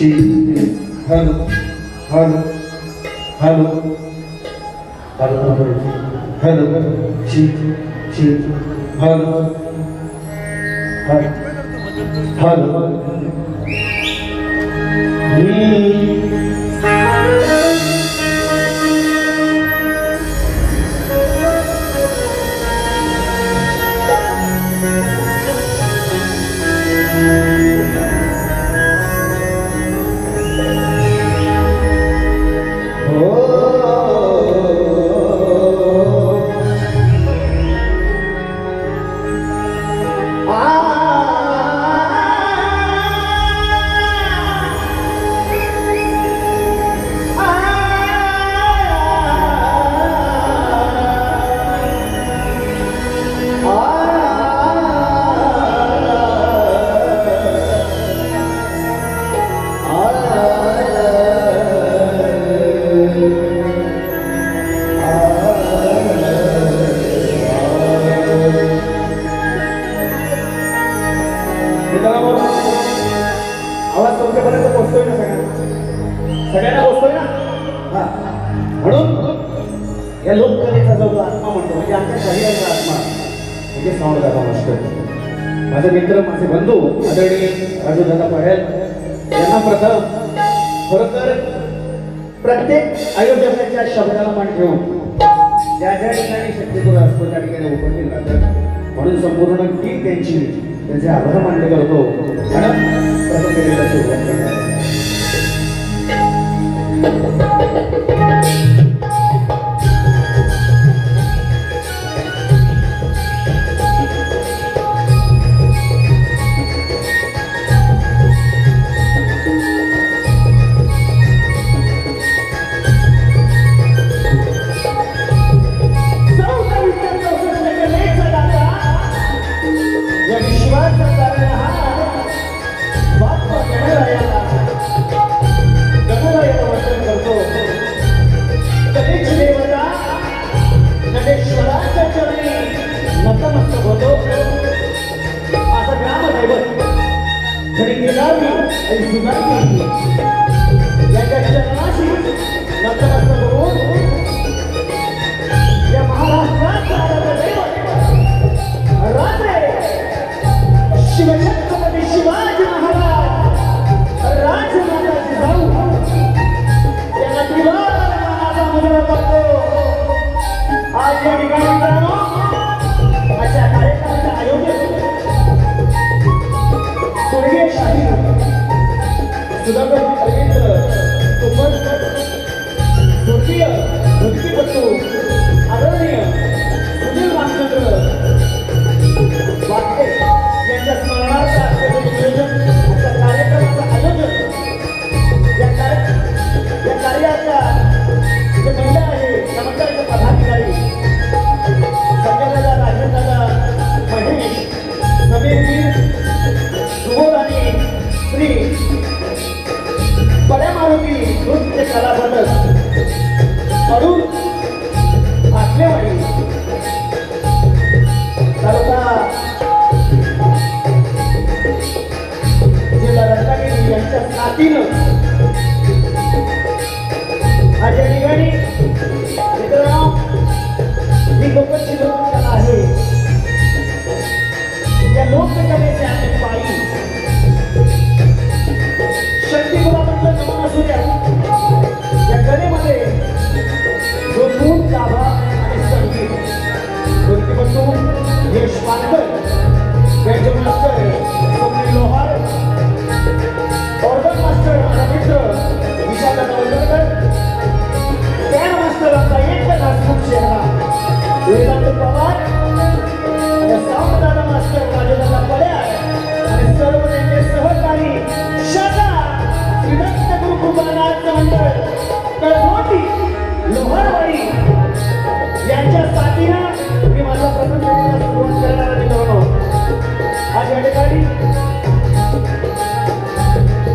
Hello hello hello hello hello hello hello आवाज तुमच्यापर्यंत पोहोचतोय ना सगळ्यांना पोहोचतोय ना हा म्हणून या लोककलेचा जो आत्मा म्हणतो म्हणजे आमच्या शरीराचा आत्मा म्हणजे साऊंड दादा मास्टर माझे मित्र माझे बंधू आदरणीय राजूदादा पडेल यांना प्रथम खरं तर प्रत्येक आयोजकाच्या शब्दाला मान ठेवून ज्या ज्या ठिकाणी शक्यतो असतो त्या ठिकाणी उपस्थित राहतात म्हणून संपूर्ण टीम त्यांचे आभार मानले करतो आणि प्रथम केलेला सुरुवात करणार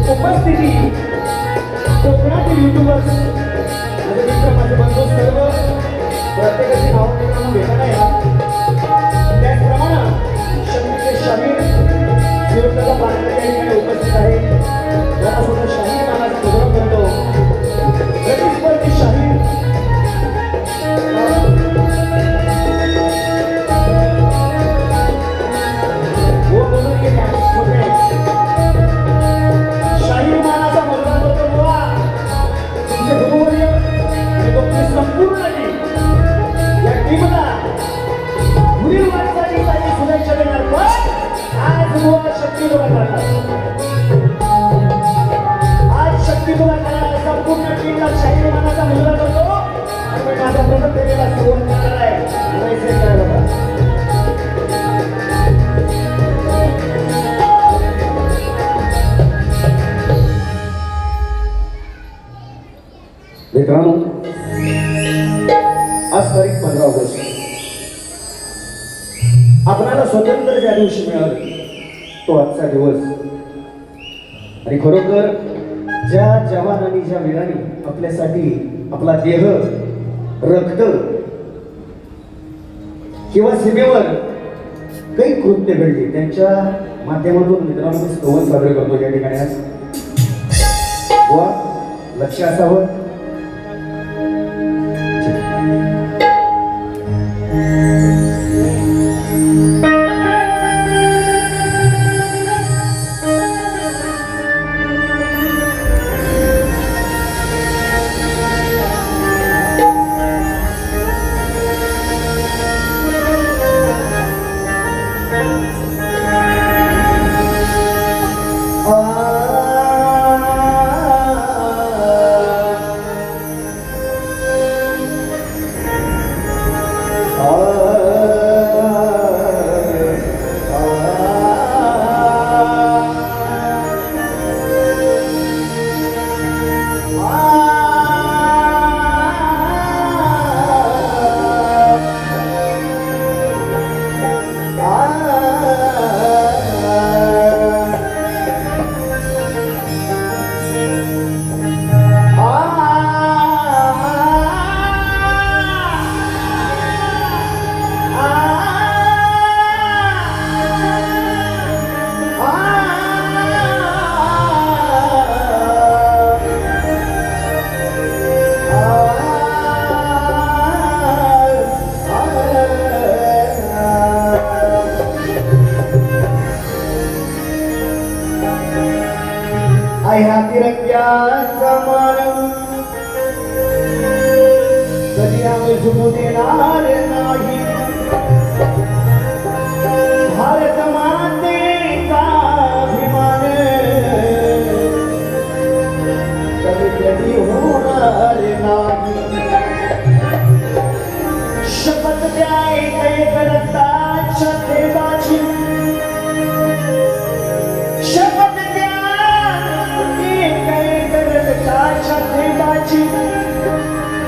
उपस्थिती कोकणातील युट्यूबर्स माझे मित्र माझे बंधू सर्व प्रत्येकाची नाव घेऊन भेटत आहे. त्याचप्रमाणे शमीर शिवप्रदा पाटकर या ठिकाणी उपस्थित आहे. भारताला स्वातंत्र्य ज्या दिवशी मिळालं तो आजचा दिवस. आणि खरोखर ज्या जवानांनी ज्या वीरांनी आपल्यासाठी आपला देह रक्त किंवा सीमेवर काही कृत्य घडली त्यांच्या माध्यमातून मित्रांनो मी स्तवन साजरे करतो या ठिकाणी आज. वा लक्ष असावं. ह्या तिरंग्याचा मान कधी आम्ही झुकू देणार नाही. भारत मातेचा अभिमान कधी कधी होणार नाही. शपथ द्या एक रक्ताच्या थेंबाची. शपथ द्या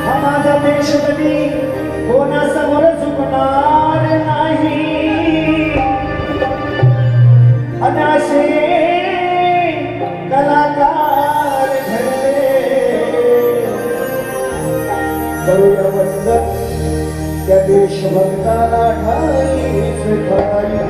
हा माझा देश कधी कोणासमोर झुकणार नाही. अनाशे कलाकार घडले करूया वंदन त्या देशभक्ताला ठाई ठाई.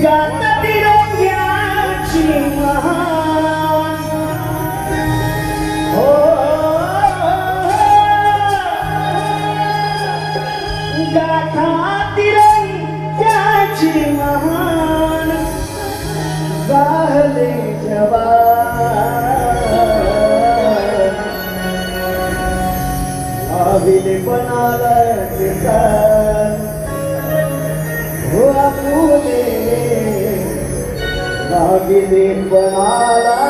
गाता तिरंग्याची महान हो गाथा तिरंग्याची महान झाले जवान आविले बनाला किसान हो आपुले नागिले बनाला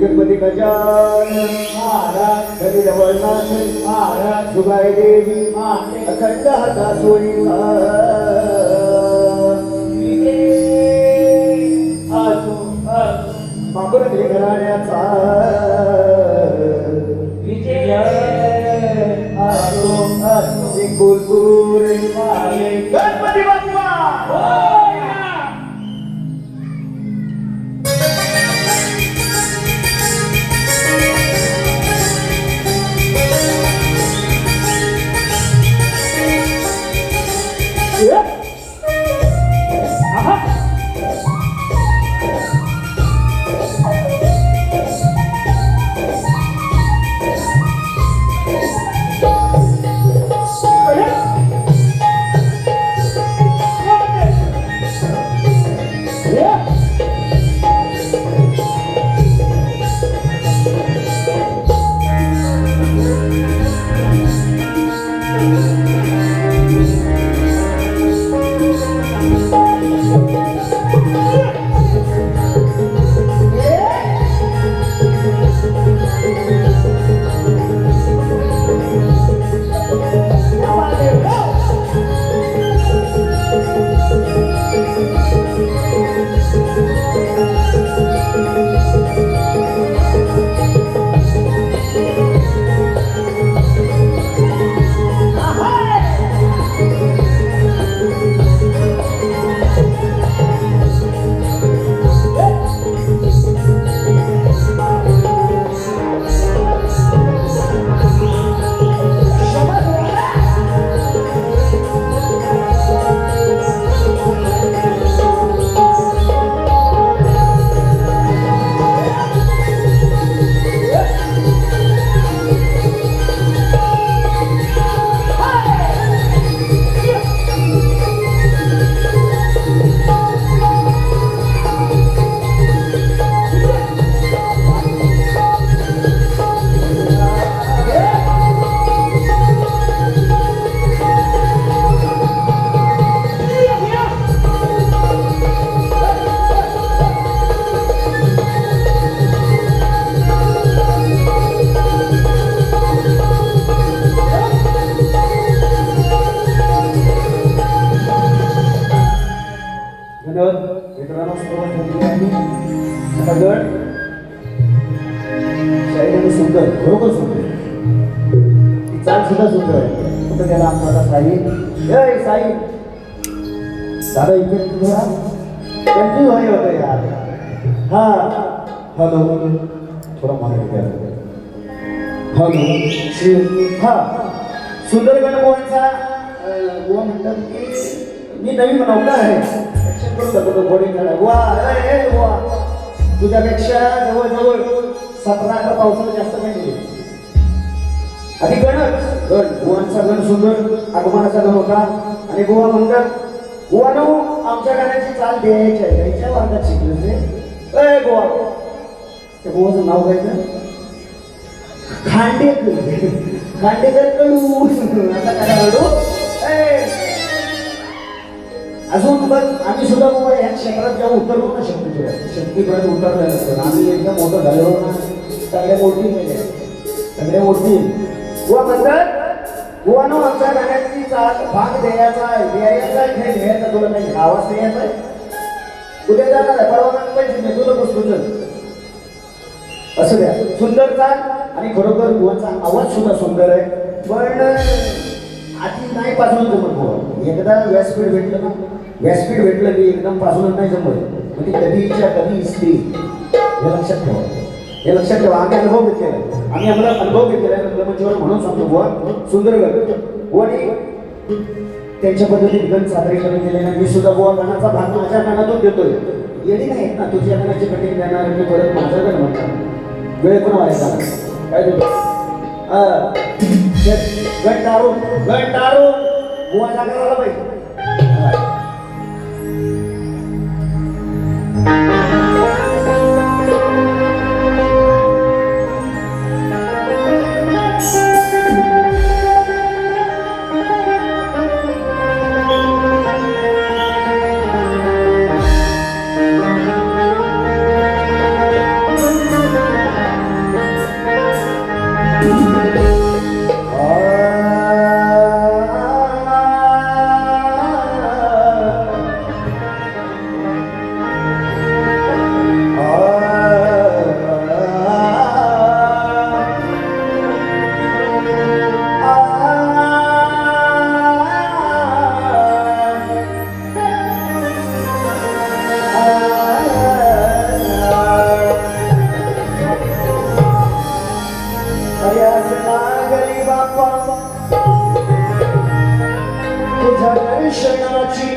गणपती गजान महाराज कवी रवळनाथ महाराज सुगाई देवी अखंड हाता सोयीचा बाबुराजे घराण्याचा गणपती बाप्पा मित्रांनो सुरुवात झालेली आहे. आता गड शाहीने सुंदर खरोखर सुंदर ती चाल सुद्धा सुंदर आहे. कुठं त्याला आमचा साई ए साई दादा इथे तुझा कन्फ्यूज व्हाय होतं यार. हा हॅलो थोडा मराठी द्या. हॅलो हा सुंदर गणमोहनचा बुवा म्हणतात की मी नवीन नौका आहे तुझ्यापेक्षा जवळजवळ 17-18 पावसाला जास्त नाही. आधी गणच गण गोवांचा गण सुंदर आगमनाचा गण होता आणि गोवा म्हणतात गोवानो आमच्या गाण्याची चाल द्यायची आहे द्यायच्या वर्गात शिकले ते गोवा त्या गोवाचं नाव काय तर खांडेकर खांडेकर कडू आता काय रडू अजून बघ आम्ही सुद्धा बाबा या क्षेत्रात जेव्हा उतरलो ना शक्तीपर्यंत उतरलेलं असतं आम्ही एकदम मोठं झालेलो ना सगळ्या मोठी केल्या सगळ्या मोठी गोवा म्हणतात गोवानो आमच्या गाण्याची चाल भाग द्यायचा आहे नाही द्यायचा तुला नाही आवाज द्यायचा आहे उद्या जाणार आहे परवा पैसे नाही तुला बसतो असं द्या सुंदर चाल आणि खरोखर गोवाचा आवाज सुद्धा सुंदर आहे पण आधी नाही पाजून जमत गोवा एकदा व्यासपीठ भेटलं ना व्यासपीठ भेटलं की एकदम पाजून नाही जमत म्हणजे कधीच्या कधी स्त्री हे लक्षात ठेवा हे लक्षात ठेवा आम्ही अनुभव घेतलेला आम्ही आम्हाला अनुभव घेतलेला रंगमंचावर म्हणून सांगतो गोवा सुंदर गण गोवाने त्यांच्या पद्धतीने गण सादरीकरण केलेलं मी सुद्धा गोवा गाण्याचा भाग माझ्या गाण्यातून देतोय येडी नाही ना तुझ्या गाण्याची कटिंग देणार मी परत माझं गण म्हणतात वेळ पण व्हायचा काय देतो गट दारू बुवा जागा पाहिजे तुझ्या दर्शनाची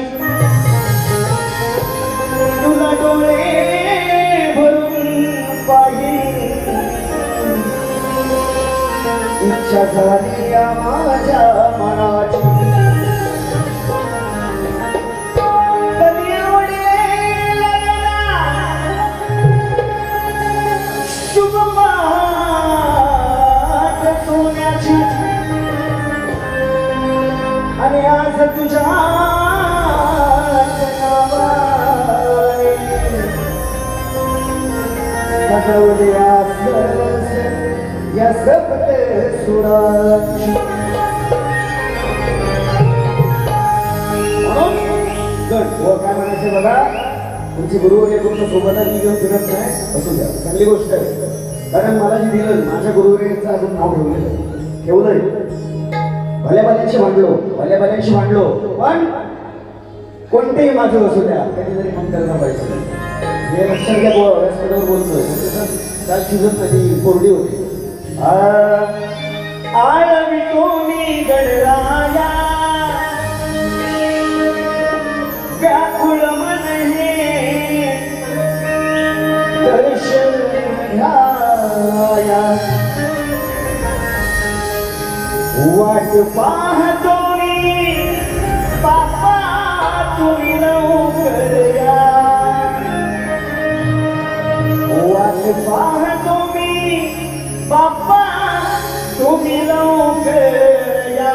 तुला डोळे भरून पाहिजे इच्छा झाली या माझ्या मनाची कधी आवडेल शुभ पहाट सोन्याची आणि आज तुझ्या नावाने सजवले या सप्त सुराची काय म्हणायचे बघा तुमची गुरुवर्य तुमच्या सोबतच मी घेऊन फिरत नाही असू द्या चांगली गोष्ट आहे कारण मला जे दिलं माझ्या गुरुवर्यांचं अजून नाव ठेवलंय भल्या भल्यांशी भांडलो पण कोणतेही माझं असू द्या कधीतरी कमतरता पाहिजे हे लक्षात घ्या व्यासपीठावर बोलतोय त्यात शिजत नाही कोरडी होती आळवी तुम्ही गणराया व्याकुळ मन हे दर्शन घ्याया वाट पाहतो मी बाप्पा तुम्ही लवकर या वाट पाहतो मी बाप्पा तुम्ही लवकर या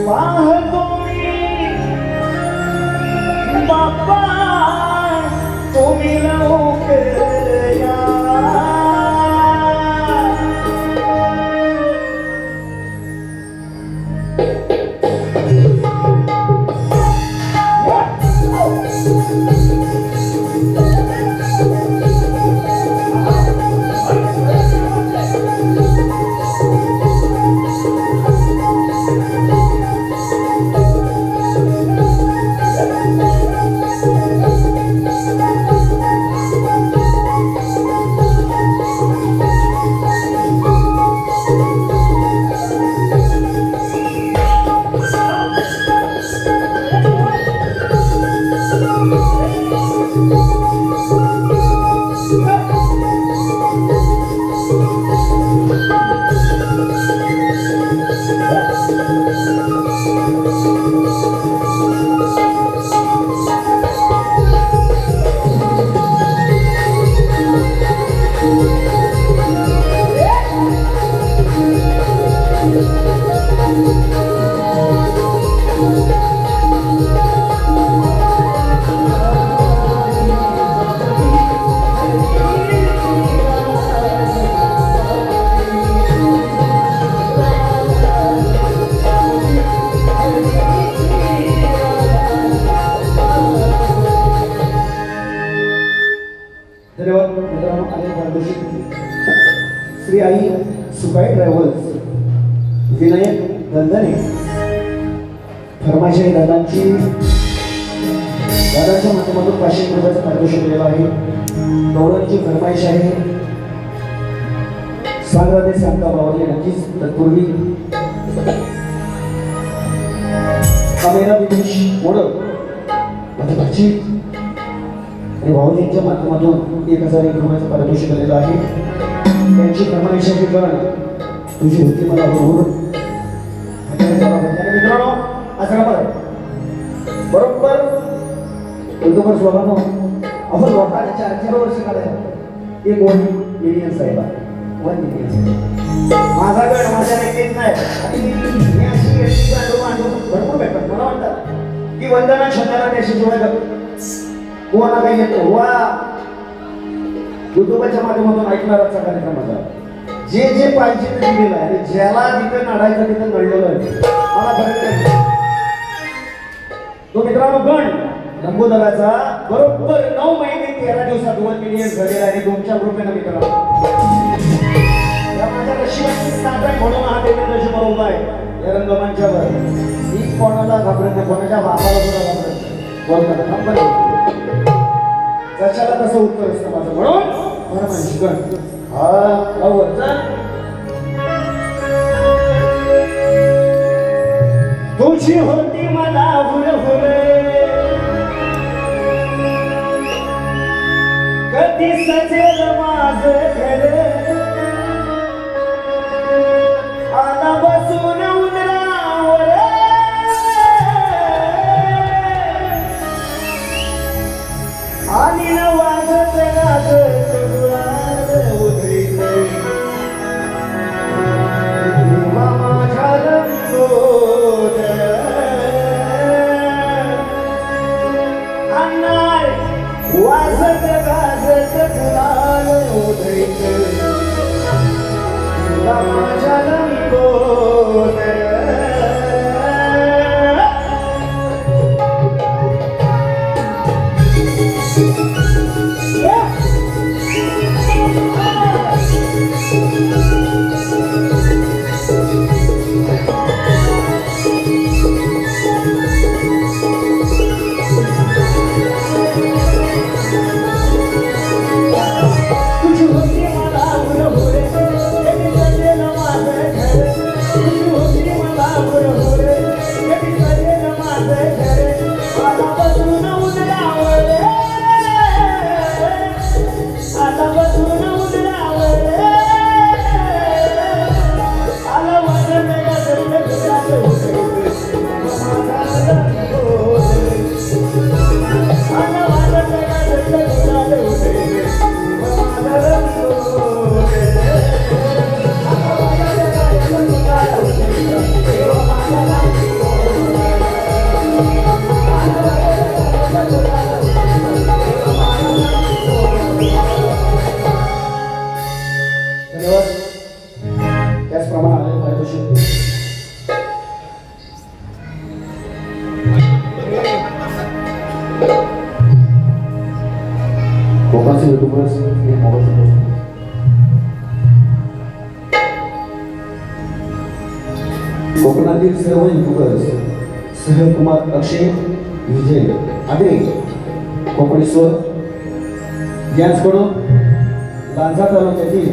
पाहतो मी बाप्पा तुम्ही लवकर या. धन्यवाद मित्रांनो. आले मार्गदर्शक श्री आई सुकाई ट्रॅव्हल्स विनायक दंदने फरमाईश दादांची दादाच्या माध्यमातून 500 रुपयाचं पारितोषिक दिलेलं आहे. गौरवांची फरमाईश आहे सांगराधे सांगता बावरले. नक्कीच तत्पूर्वी कामेरा दिनेश मोडक माझ्या भाची आणि भाऊजींच्या माध्यमातून 1001 रुपयाचं पारितोषिक दिलेलं आहे. त्यांची फरमाईश आहे कारण तुझी होती मला बरोबर. मित्रांनो असं का बरोबर युट्यूबर स्वभाव आपण लोकांना 4-4 वर्ष काढायला एक 1 मिलियन साहेब 1 मिलियन माझा गड माझ्या रेखेत नाही. आणि मी अशी भरपूर भेटतात. मला वाटतं की वंदना छंदाला त्याशिवाय कोणा काही येतो वा युट्यूबच्या माध्यमातून ऐकणाराचा कार्यक्रमाचा जे जे पाहिजे ते दिलेलं आहे आणि ज्याला जिथे नडायचं तिथे नडलेलं आहे. मला फरक तो मित्रांनो गण नंबोदराचा बरोबर 9 महिने 13 दिवसात 1 मिलियन झालेला आहे. तुमच्या ग्रुपने मित्रांनो या माझ्या रशियाची नाटक म्हणून हा देवेंद्रशी बरोबर आहे या रंगमंचावर. मी कोणाला घाबरत नाही, कोणाच्या बापाला सुद्धा घाबरत नाही. बोलतात नंबर कशाला तसं उत्तर असतं माझं. म्हणून बरं माहिती गण तुझी होती मला हुरहुरे कधी सजेल माझं घर आला बसून उंदरावर आणि न वाजत गाजत उधळीत माझ्या रंगोत अन्नार वाजत गाजत गुलाल उधळीत त्याचप्रमाणे आले पारितोषिक कोकणचे युट्यूबर्स हे मोबाईल कोकणातील सर्व युट्यूबर्स सहकुमार अक्षय विजय आदे कोकणेश्वर यांच्याकडून लांजा तालुक्यातील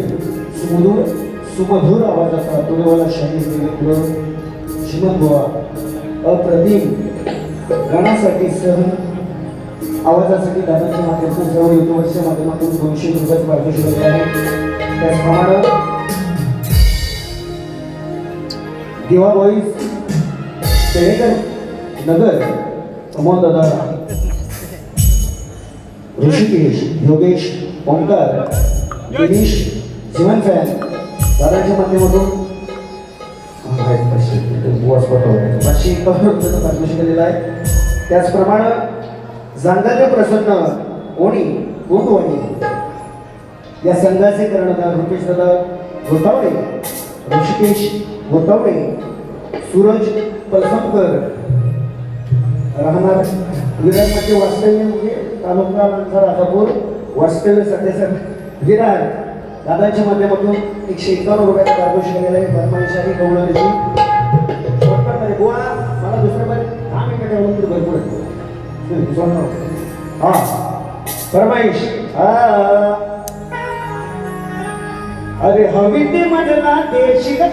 सुमधुर आवाजाचा तुरेवाला शाही श्रीमंत बुवा अप्रतिम गाण्यासाठी आवाजासाठी दादाच्या माध्यमातून सर्व युट्यूबर्सच्या माध्यमातून 200 रुपयाचे पारितोषिक आहे. त्याचप्रमाणे देवा बॉईज पेडेकर नगर अमोल दादा ऋषिकेश योगेश ओंकार गिरीश जीवन फॅन दादाच्या माध्यमातून पारितोषिक दिलेलं आहे. त्याचप्रमाणे जांगाले प्रसन्न ओणी गोंडवाणी या संघाचे कर्णधार रुपेश दादा गोतावडे ऋषिकेश गोतावडे सूरज पलसमकर राहणार विरारमध्ये वास्तव्य म्हणजे तालुका लांजा राजापूर वास्तव्य सध्याच्या विरार दादांच्या माध्यमातून 151 रुपयाचा पारितोषिक दिलेला आहे. बरमाईशाही गवळणीची शॉर्टकटमध्ये गोवा मला दुसऱ्या बारी 10 मिनिटं ठेवलं तरी भरपूर आहे. हा फरमाईश अरे हवी ते मजला देशी का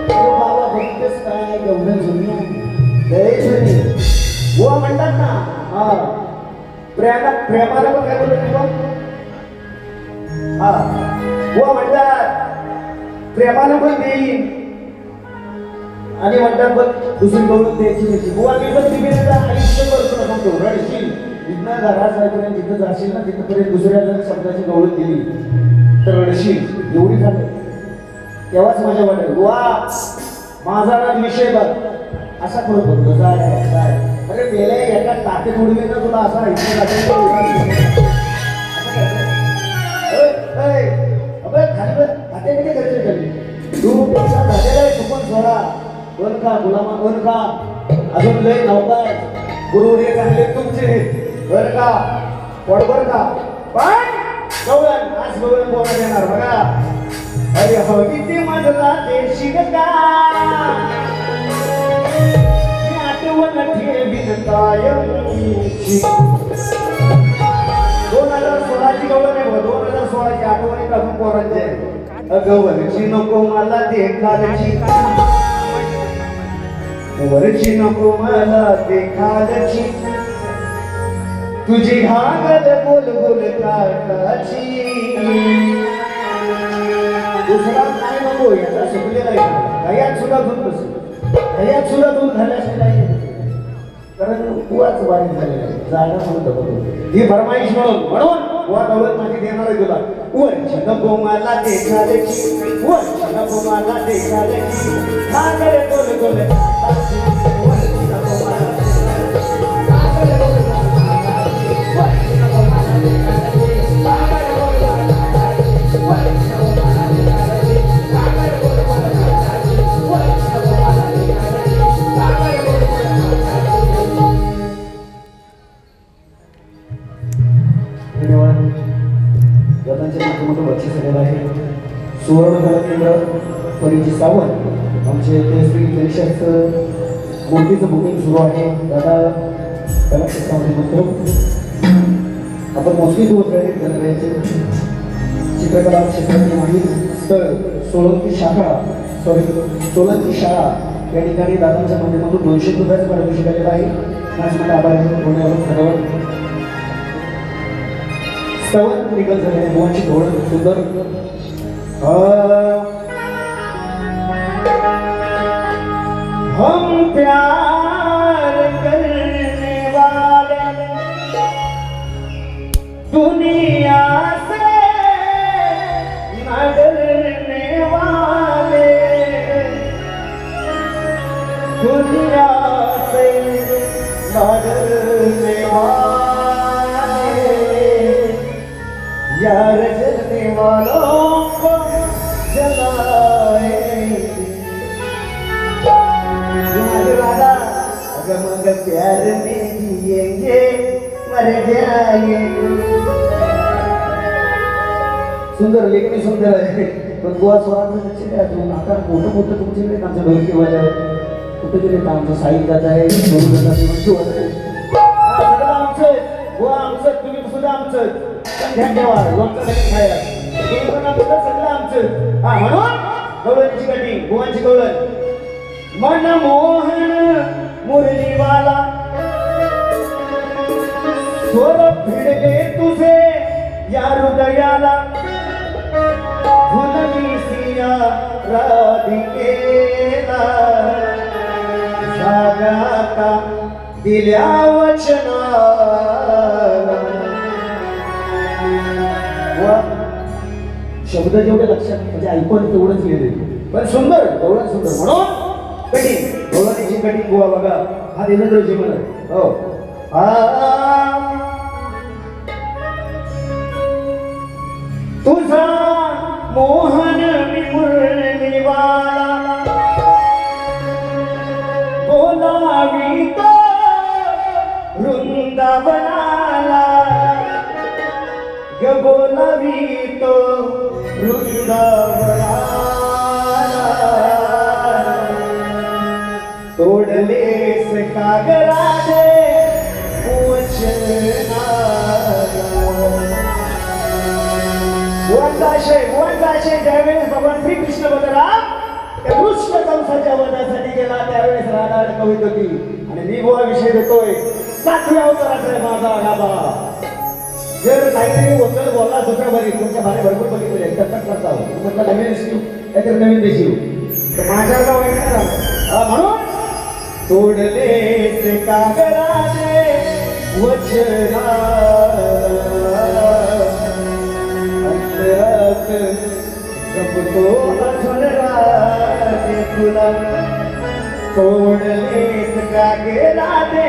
बाबा बघतेस काय एवढं जुनी गोवा म्हणतात ना. हा प्रेमाला पण काय बोलतो हा गोवा म्हणतात प्रेमाला पण देईन आणि म्हणतात बघ दुसरी गवळण द्यायची नाही. गोवा तिथं तिघेचा आयुष्यभर तुला सांगतो रडशील इथनं घरासाहेब जिथं जाशील ना तिथपर्यंत दुसऱ्या जर शब्दाची गवळण दिली तर रडशील एवढी झाली तेव्हाच मजा वाटेल. गोवा माझा ना विषय बघ असा करत होतो जाय अरे गेले एका टाके उडवे ना तुला असा खाते किती गरजे झाली तू पैसा झालेला आहे चुकून सोडा का गुलामा का अजून लय नव्हता गुरुवरे चांगले तुमचे बर का पडबर का पण गवळण आज गवळण बोला देणार बघा. अरे हवी ते माझला देशी का आठवण ठेवीन कायमची 2016 ची गवळण आहे 2016 ची आठवणी टाकून पोरांचे गवळची नको मला देखालची वरची नको मला देखालची तुझी घागल बोल बोल काटाची दुसरा काय नको याचा शिकलेला आहे दह्यात सुद्धा दूध बसेल दह्यात सुद्धा दूध घालण्यासाठी नाही कारण कुवाच बारीक झालेला आहे जागा म्हणून बघतो ही फरमाईश म्हणून कुवा दौलत माझी देणार आहे तुला वरची नको मला देखालची वरची नको मला देखालची घागल बोल बोल सुवर्ण केंद्र परिचित सावंत आमचे श्री गणेशाच मूर्तीचं बुकिंग सुरू आहे. दादा कला क्षेत्रामध्ये म्हणतो आपण मोस्टली गणरायाचे चित्रकला क्षेत्राची माहिती स्थळ सोळंकी शाळा या ठिकाणी दादांच्या माध्यमातून 200 रुपयाचं पारितोषिक आलेलं आहे. माझ्या आभार होण्यावर स्तवन निकल झालेले मुलांची धोरण सुंदर हम प्यार करने वाले दुनिया से न डरने वाले दुनिया से न डरने वाले यार जलने वालों को प्यार में जिएंगे मर जाएंगे. सुंदर लेखनी सुंदर आहे पण गोवा स्वराचं लक्ष द्या तुम्ही आता मोठं मोठं तुमच्याकडे आमचं ढोलकी वाजव कुठे गेले तर आमचं साईड जात आहे ढोल जात आहे म्हणतो सगळं आमचं गोवा आमचं तुम्ही सुद्धा आमचं पण ध्यान ठेवा लोणचं नाही खायला तुम्ही पण आमचं सगळं आमचं हा म्हणून गवळणीची काठी गोवांची गवळण मनमोहन मुरलीवाला स्वर भिडले तुझे या हृदयाला फुलली सिया राधिकेला सागाता दिल्या वचनाला. शब्द जेवढे लक्षात म्हणजे ऐकून तेवढंच लिहिले पण सुंदर एवढं सुंदर म्हणून कठीण गवळणीची कठीण गोवा बघा हा देवेंद्रजी म्हणत हो तुझा मोहन मुरलीवाला बोलावी तो वृंदावनाला ग बोलावी तो वृंदावनाला तोडलेस कागराजे वनराशे ज्यावेळेस भगवान श्रीकृष्ण बलराम त्या कृष्ण कंसाच्या वधासाठी गेला त्यावेळेस राधा कवित होती आणि मी गोवा विषय देतोय 7व्या अवताराचा आहे माझा गाभा. जर काहीतरी वचन बोलला दुसऱ्या बरी तुमच्या भारी भरपूर बघितले टक्कट करता म्हटलं नवीन शिव काहीतरी नवीन देशील तर माझ्या गाव आहे म्हणून तोडलेस कागराचे वचना तो अजून राहते तुला तोडलेस कागेला दे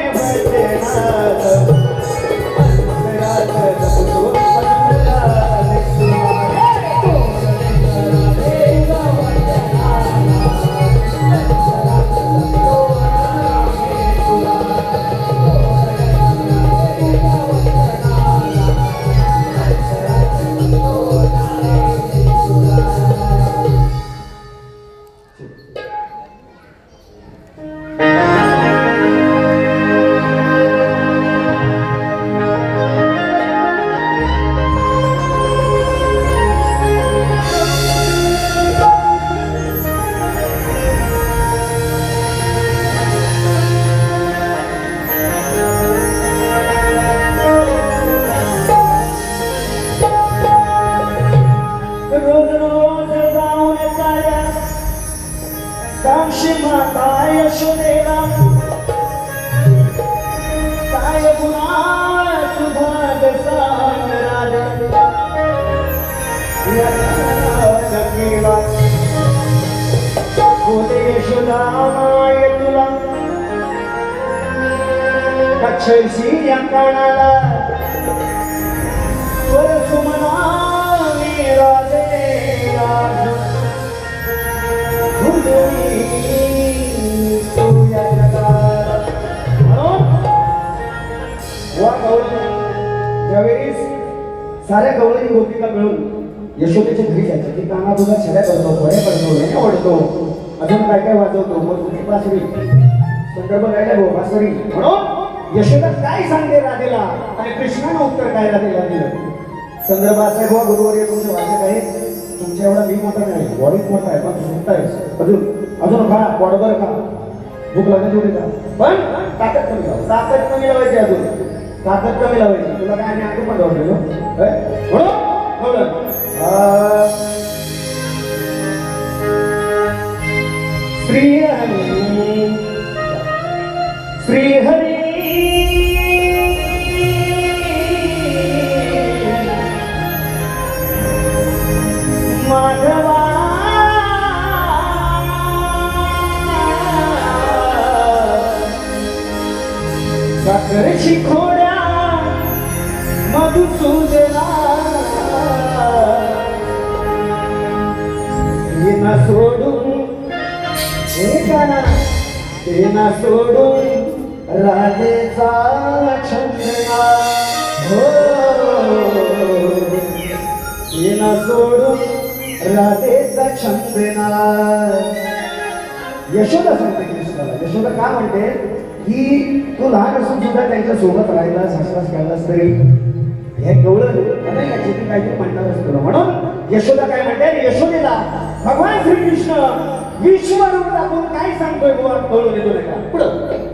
अक्षरशी या कानाला स्वर सुमना मेरा देवा ज्यावेळेस साऱ्या गवळणी गोपिका मिळून यशोदेच्या घरी जायचं की काना तुझा छड्या करतो फळे करतो नाही आवडतो अजून काय काय वाजवतो मग तुझी पासरी संदर्भ गायला गो पासरी म्हणून यशोदा काय सांगते राधेला आणि कृष्णानं उत्तर काय राधेला दिलं. संदर्भ असा गोवा गुरुवर्य तुमचे वाचक आहे तुमच्या एवढा मी मोठा नाही बॉडीत मोठा आहे पण सुटताय अजून अजून खा बॉडबर खा भूक लागत एवढी का पण ताकद कमी लाव ताकद कमी लावायची अजून ताकद कमी लावायची तुला काय आम्ही आठवण लावलेलो म्हणून श्रीहरी श्रीहरी माधवा साखर शिखोड्या मधुसूदना येना सोडून हे गाना येना सोडून राधेचा छंदना हो येना सोडून राधेचा छंदना. यशोदा सांगते कृष्णाला. यशोदा का म्हणते की तू लहान असून सुद्धा त्यांच्या सोबत राहिलास हसलास खेळलास तरी हे कवळं नाही याची ती काहीतरी म्हणणार असतो तुला. म्हणून यशोदा काय म्हणते यशोदेला भगवान श्रीकृष्ण विश्वरूप दाखवून काय सांगतोय बुवा कळून येतो नका पुढं.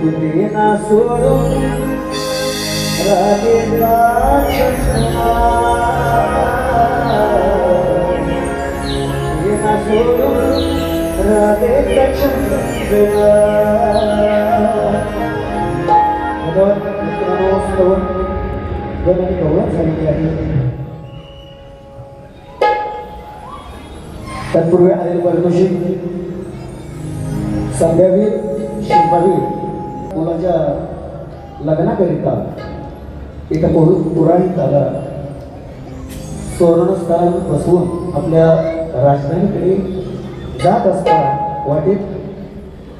देना सोडून राधेला चष्मा देना सोडून राधेचा चष्मा मित्रांनो श्रवण गणाने गौरव झालेली आहे. तत्पूर्वी आलेले परदोषी संध्यावीर शिल्पावीर मुलाच्या लग्नाकरिता एका पुराणिकाला सुवर्णस्थान बसवून आपल्या राजधानीकडे जात असताना वाटेत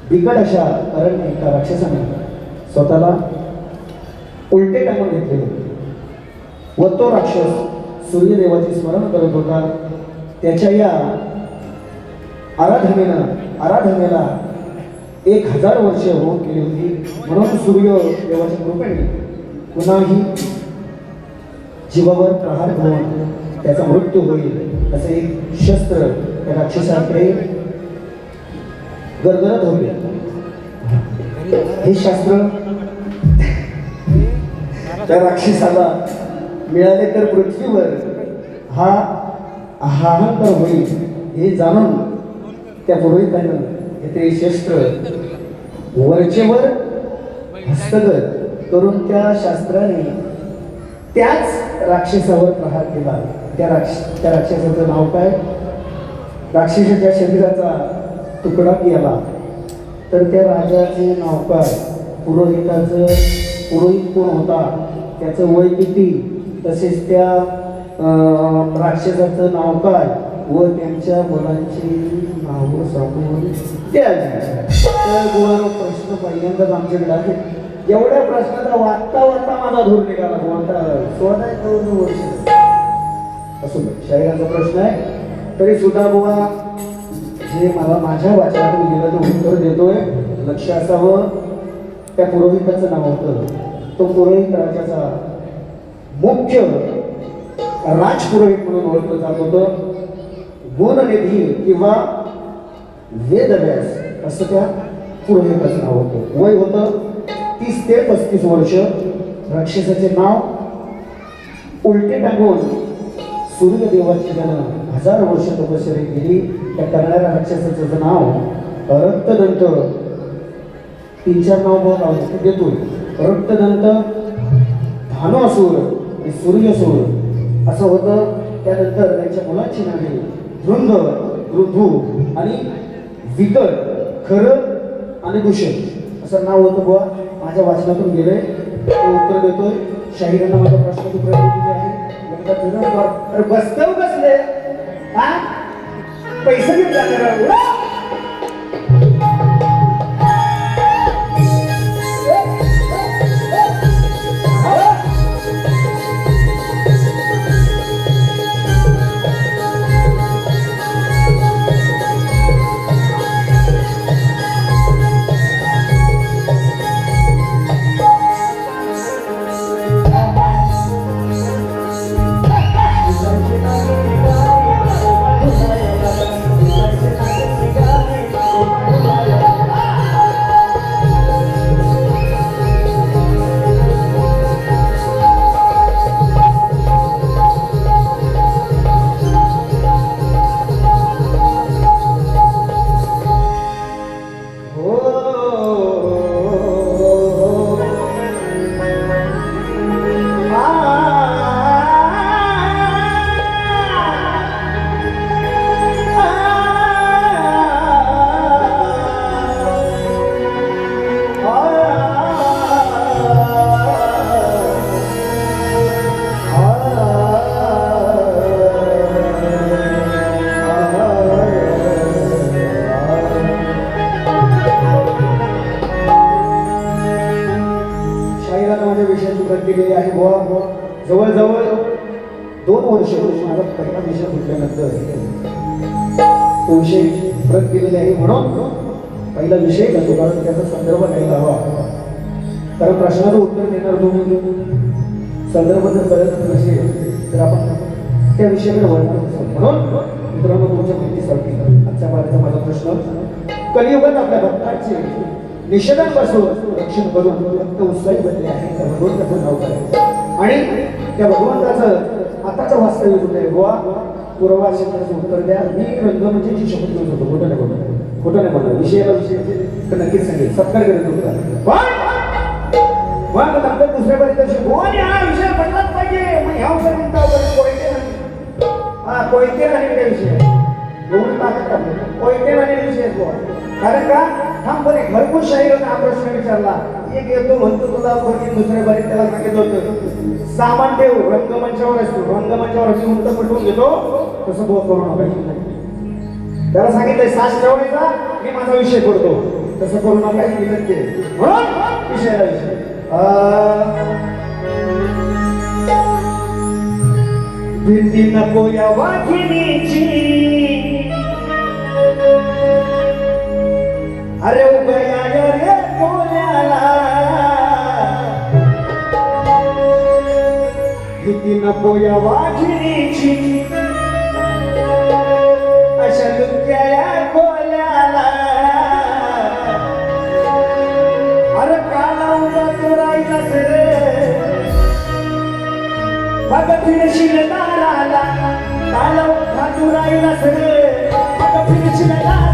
बिकट अशा अरण्य एका राक्षसाने स्वतःला उलटे टाकून घेतले व तो राक्षस सूर्यदेवाचे स्मरण करत होता. त्याच्या या आराधनेला 1000 वर्ष होऊन गेली होती. म्हणून सूर्य देवाच्या कृपेने पुन्हाही जीवावर प्रहार करून त्याचा मृत्यू होईल असे एक शस्त्र त्या राक्षसाकडे गरगरत होते. हे शास्त्र त्या राक्षसाला मिळाले तर पृथ्वीवर हा हाहाकार होईल हे जाणून त्या पुरोहितानं ते शस्त्र वरचेवर हस्तगत करून त्या शास्त्राने त्याच राक्षसावर प्रहार केला. त्या राक्षसाचं नाव काय? राक्षसाच्या शरीराचा तुकडा केला तर त्या राजाचे नाव काय? पुरोहित कोण होता, त्याचं वय किती, तसेच त्या राक्षसाचं नाव काय व त्यांच्या मुलांची नावं सांगून द्यायची. तर प्रश्न पहिल्यांदाच आमच्याकडे आहे. एवढ्या प्रश्नाचा वाचता माझा धूर निघाला. 16 वर्ष असून शाहिरांचा प्रश्न आहे तरी सुद्धा बुवा जे मला माझ्या वाचनातून दिलं ते उत्तर देतोय. लक्ष असावं, त्या पुरोहिताचं नाव होतं. तो पुरोहित राजाचा मुख्य राजपुरोहित म्हणून ओळखलं जात होतं. गुणनिधी किंवा वेदव्यास असं त्या पुरोहिताचं नाव होतं. वय होतं 30 ते 35 वर्ष. राक्षसाचे नाव उलटे टाकून सूर्यदेवाची त्यानं 1000 वर्ष तपश्चर्या केली. त्या करणाऱ्या राक्षसाचं नाव रक्तदंत. 3-4 नाव देतोय. रक्तदंत, भानुअसूर आणि सूर्यसूर असं होतं. त्यानंतर त्यांच्या मुलांची नावे धृंग, ऋतू आणि विकट, खरं आणि दूषण असं नाव होतं. बुवा माझ्या वाचनातून गेले ते उत्तर देतोय. शाहिरांना माझा प्रश्नाची प्रवृत्ती आहे. बसतो बसले हा पैसे घेऊन जाणार केलेली आहे. जवळजवळ 2 वर्ष माझा पहिला विषय सुटल्यानंतर तो विषय प्रत केलेला आहे. म्हणून पहिला विषय घेतो कारण त्याचा संदर्भ घ्यायला हवा. कारण प्रश्नाचं उत्तर देणार तुम्ही संदर्भ जर कळत नसेल तर आपण त्या विषयाकडे वळणार नसतो. म्हणून मित्रांनो तुमच्या माहितीसाठी आजच्या पाण्याचा माझा प्रश्न, कलियुगात आपल्या भक्तांचे निषेधन बसून रक्षण करून फक्त उत्साही बनले आहे त्या भगवंताचं नाव करायचं आणि त्या भगवंताचं आताचं वास्तव्य कुठे आहे गोवा पूर्वा क्षेत्राचं उत्तर द्या मी रंगमंचाची शपथ घेऊन होतो खोटं नाही म्हणलं विषयाला विषय तर नक्कीच सांगेल सत्कार करत होता मग नंतर दुसऱ्या परिस्थिती गोवाने हा विषय बनलाच पाहिजे मग ह्या कोयते नाही त्या विषय एवढी ताकद टाकली कोयते नाही विषय गोवा कारण का हा पण एक भरपूर शाहीरानं हा प्रश्न विचारला एक येतो म्हणतो तुला बघित दुसऱ्या बारीत त्याला सांगितलं होतं सामान ठेव रंगमंचावर असतो रंगमंचावर अशी उंट पटवून घेतो तसं बोध करू नका त्याला सांगितलंय सास ठेवायचा मी माझा विषय करतो तसं करू नका विनंती म्हणून विषयाला विषय भीती नको या वाघिणीची अरे उभया रे कोल्याला भीती नको या वाघिणीची अशा लुक्या या कोल्याला अरे काला उभा तो राहिलास रे बघ फिरशील दाराला काला उभा तो राहिलास रे बघ फिरशील दाराला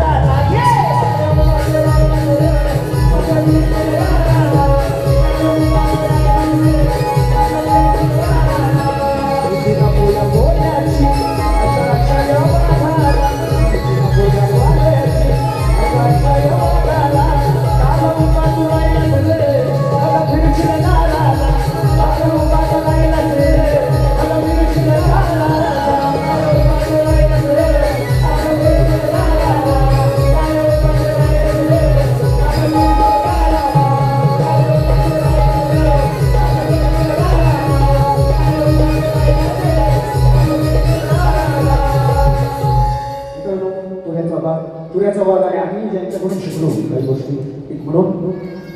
तुऱ्याचा वाद आणि आम्ही ज्यांच्याकडून शिकलो काही गोष्टी एक म्हणून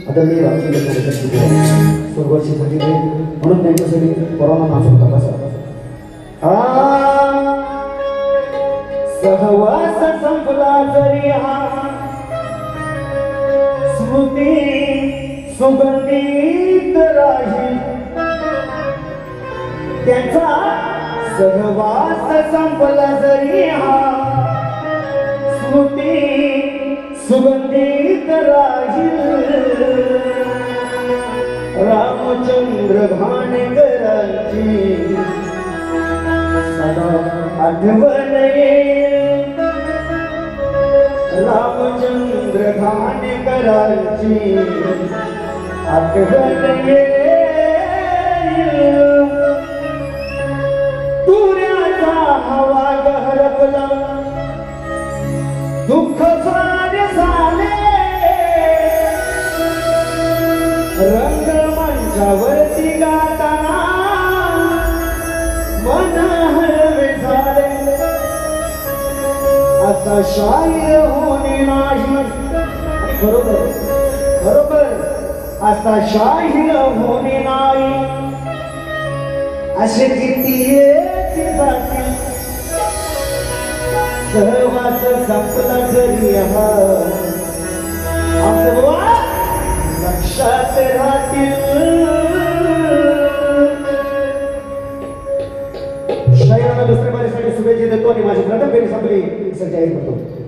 आता मी स्वर्गवर्षी झालेले म्हणून त्यांच्यासाठी कोरोना नाचून तपासा सहवास संपला जरी हा स्मृती सुगंधित राहील त्यांचा सहवास संपला जरी हा स्मृती सुगंधित राहील रामचंद्र घाणेकरांची सदा आठवण येईल रामचंद्र घाणेकरांची आठवण येईल तुऱ्याचा हवा गहरपला दुःख सारे झाले रंगमंचावरती गाताना मन हळवे झाले आता शाहीर होणे नाही बरोबर बरोबर आता शाहीर होणे नाही असे किती जातील सहवास संपला जरी हा लक्षात राहतील शाहीरांना दुसऱ्या बारीसाठी शुभेच्छा देतो आणि माझी प्रथम फेरी संपली असं जाहीर करतो